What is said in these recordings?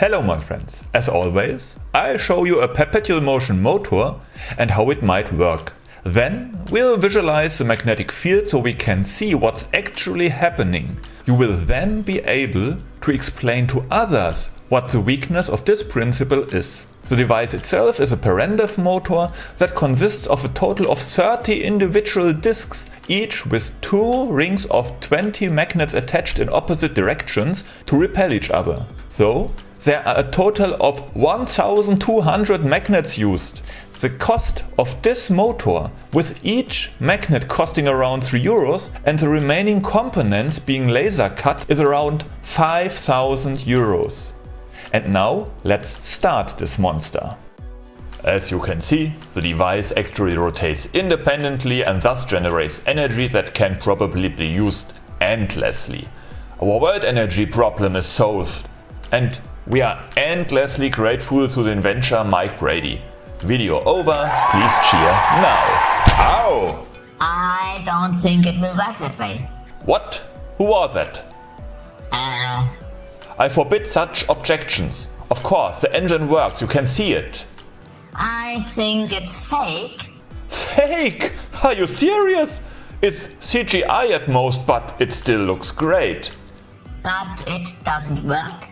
Hello my friends, as always, I show you a perpetual motion motor and how it might work. Then we'll visualize the magnetic field so we can see what's actually happening. You will then be able to explain to others what the weakness of this principle is. The device itself is a perennial motor that consists of a total of 30 individual discs, each with 2 rings of 20 magnets attached in opposite directions to repel each other. So there are a total of 1200 magnets used. The cost of this motor, with each magnet costing around €3 and the remaining components being laser cut, is around €5,000. And now let's start this monster. As you can see, the device actually rotates independently and thus generates energy that can probably be used endlessly. Our world energy problem is solved, and we are endlessly grateful to the inventor Mike Brady. Video over, please cheer now. Ow! I don't think it will work that way. What? Who was that? I forbid such objections. Of course, the engine works, you can see it. I think it's fake. Fake? Are you serious? It's CGI at most, but it still looks great. But it doesn't work.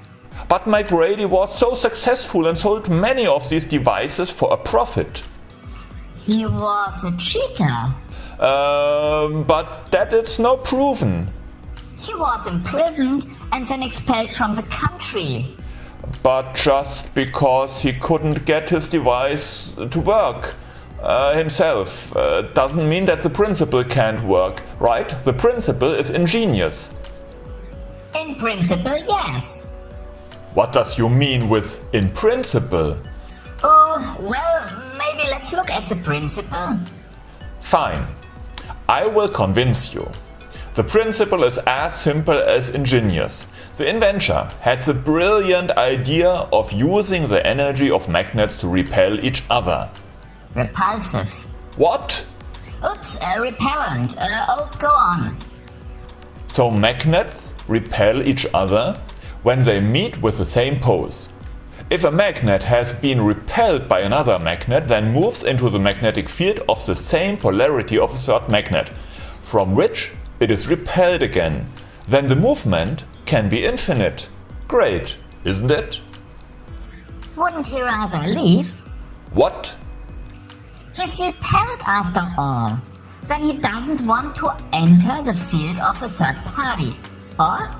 But Mike Brady was so successful and sold many of these devices for a profit. He was a cheater. But that is now proven. He was imprisoned and then expelled from the country. But just because he couldn't get his device to work himself doesn't mean that the principle can't work, right? The principle is ingenious. In principle, yes. What does you mean with in principle? Oh, well, maybe let's look at the principle. Fine. I will convince you. The principle is as simple as ingenious. The inventor had the brilliant idea of using the energy of magnets to repel each other. Repulsive. What? Oops, repellent. Go on. So magnets repel each other when they meet with the same poles. If a magnet has been repelled by another magnet, then moves into the magnetic field of the same polarity of a third magnet, from which it is repelled again, then the movement can be infinite. Great, isn't it? Wouldn't he rather leave? What? He's repelled after all. Then he doesn't want to enter the field of the third party, or?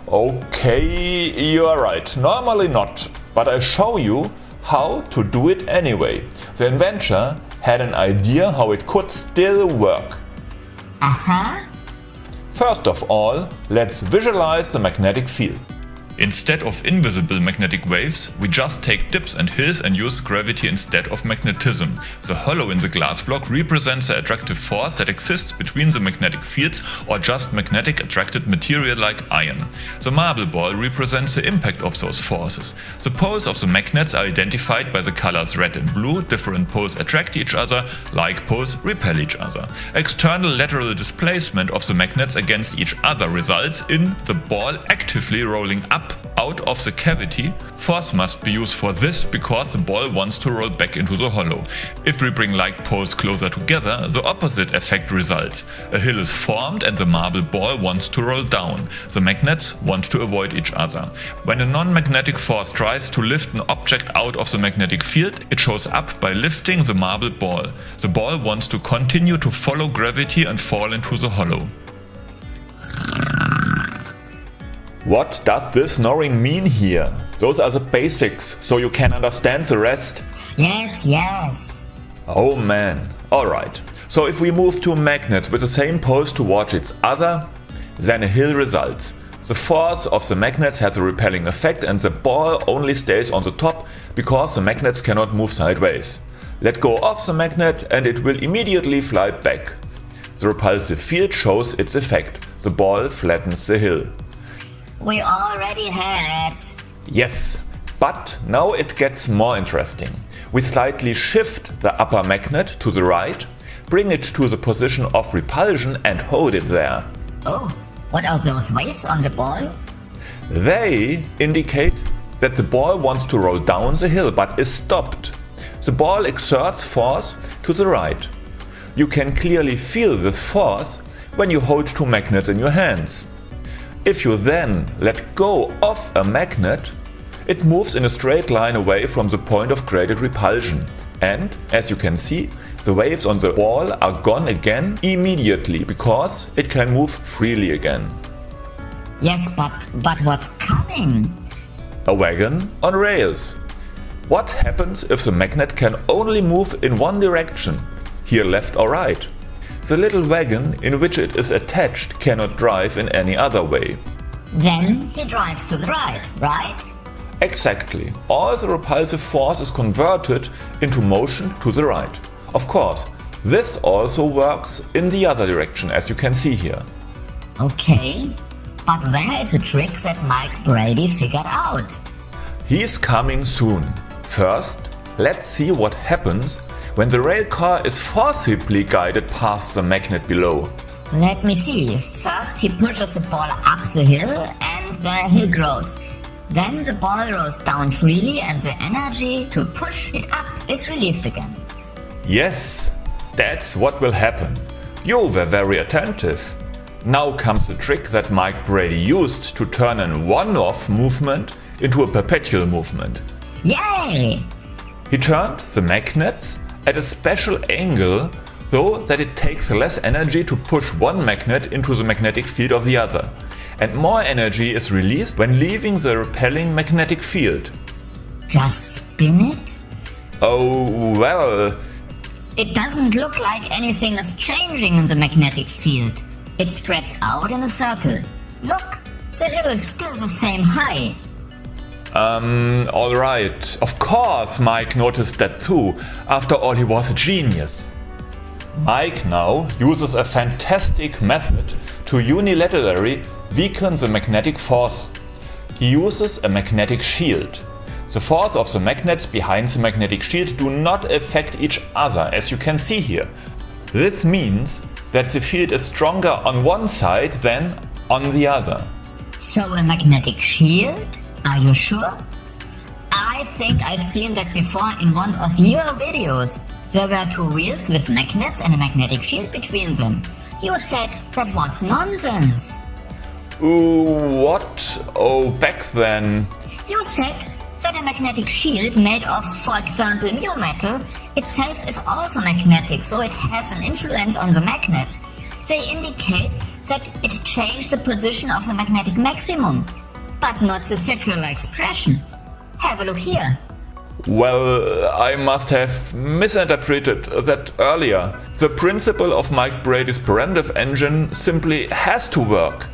Okay, you are right. Normally not, but I show you how to do it anyway. The inventor had an idea how it could still work. First of all, let's visualize the magnetic field. Instead of invisible magnetic waves, we just take dips and hills and use gravity instead of magnetism. The hollow in the glass block represents the attractive force that exists between the magnetic fields or just magnetic attracted material like iron. The marble ball represents the impact of those forces. The poles of the magnets are identified by the colors red and blue. Different poles attract each other, like poles repel each other. External lateral displacement of the magnets against each other results in the ball actively rolling up out of the cavity. Force must be used for this because the ball wants to roll back into the hollow. If we bring like poles closer together, the opposite effect results. A hill is formed and the marble ball wants to roll down. The magnets want to avoid each other. When a non-magnetic force tries to lift an object out of the magnetic field, it shows up by lifting the marble ball. The ball wants to continue to follow gravity and fall into the hollow. What does this snoring mean here? Those are the basics, so you can understand the rest. Yes. Oh man, alright. So if we move two magnets with the same poles towards each other, then a hill results. The force of the magnets has a repelling effect and the ball only stays on the top because the magnets cannot move sideways. Let go of the magnet and it will immediately fly back. The repulsive field shows its effect. The ball flattens the hill. We already had. Yes, but now it gets more interesting. We slightly shift the upper magnet to the right, bring it to the position of repulsion and hold it there. Oh, what are those waves on the ball? They indicate that the ball wants to roll down the hill but is stopped. The ball exerts force to the right. You can clearly feel this force when you hold two magnets in your hands. If you then let go of a magnet, it moves in a straight line away from the point of greatest repulsion. And, as you can see, the waves on the ball are gone again immediately because it can move freely again. Yes, but what's coming? A wagon on rails. What happens if the magnet can only move in one direction, here left or right? The little wagon in which it is attached cannot drive in any other way. Then he drives to the right? Exactly. All the repulsive force is converted into motion to the right. Of course, this also works in the other direction, as you can see here. Okay, but where is the trick that Mike Brady figured out? He's coming soon. First, let's see what happens when the rail car is forcibly guided past the magnet below. Let me see. First he pushes the ball up the hill and the hill grows. Then the ball rolls down freely and the energy to push it up is released again. Yes, that's what will happen. You were very attentive. Now comes the trick that Mike Brady used to turn a one-off movement into a perpetual movement. Yay! He turned the magnets at a special angle so that it takes less energy to push one magnet into the magnetic field of the other, and more energy is released when leaving the repelling magnetic field. Just spin it? Oh, well... It doesn't look like anything is changing in the magnetic field. It spreads out in a circle. Look, the hill is still the same height. Alright. Of course Mike noticed that too. After all, he was a genius. Mike now uses a fantastic method to unilaterally weaken the magnetic force. He uses a magnetic shield. The force of the magnets behind the magnetic shield do not affect each other, as you can see here. This means that the field is stronger on one side than on the other. So a magnetic shield? Are you sure? I think I've seen that before in one of your videos. There were two wheels with magnets and a magnetic shield between them. You said that was nonsense. Ooh, what? Oh, back then. You said that a magnetic shield made of, for example, mu metal itself is also magnetic, so it has an influence on the magnets. They indicate that it changed the position of the magnetic maximum, but not the circular expression. Have a look here. Well, I must have misinterpreted that earlier. The principle of Mike Brady's preventive engine simply has to work.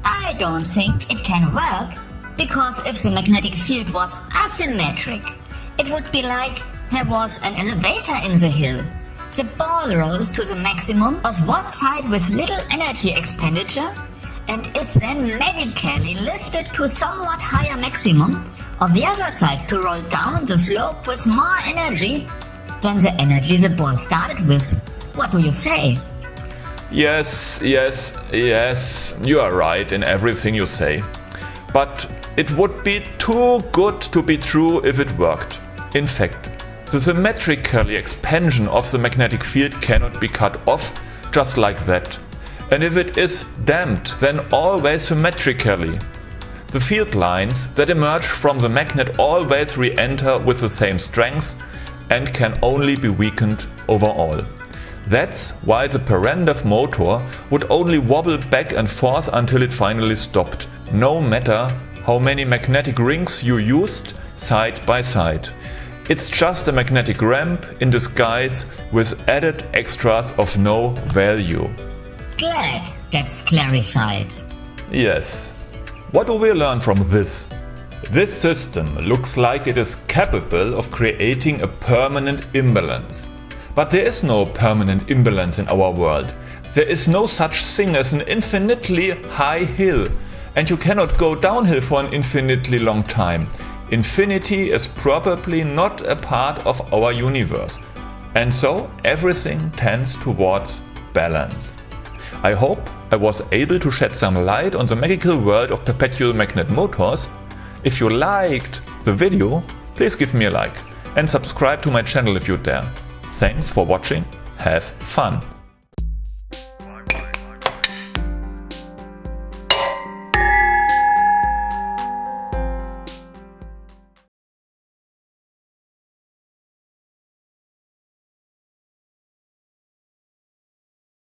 I don't think it can work, because if the magnetic field was asymmetric, it would be like there was an elevator in the hill. The ball rolls to the maximum of one side with little energy expenditure, and if then magically lifted to somewhat higher maximum of the other side to roll down the slope with more energy than the energy the ball started with. What do you say? Yes, you are right in everything you say. But it would be too good to be true if it worked. In fact, the symmetrical expansion of the magnetic field cannot be cut off just like that. And if it is damped, then always symmetrically. The field lines that emerge from the magnet always re-enter with the same strength and can only be weakened overall. That's why the preventive motor would only wobble back and forth until it finally stopped, no matter how many magnetic rings you used side by side. It's just a magnetic ramp in disguise with added extras of no value. Glad that's clarified. Yes. What do we learn from this? This system looks like it is capable of creating a permanent imbalance. But there is no permanent imbalance in our world. There is no such thing as an infinitely high hill, and you cannot go downhill for an infinitely long time. Infinity is probably not a part of our universe, and so everything tends towards balance. I hope I was able to shed some light on the magical world of perpetual magnet motors. If you liked the video, please give me a like and subscribe to my channel if you dare. Thanks for watching, have fun!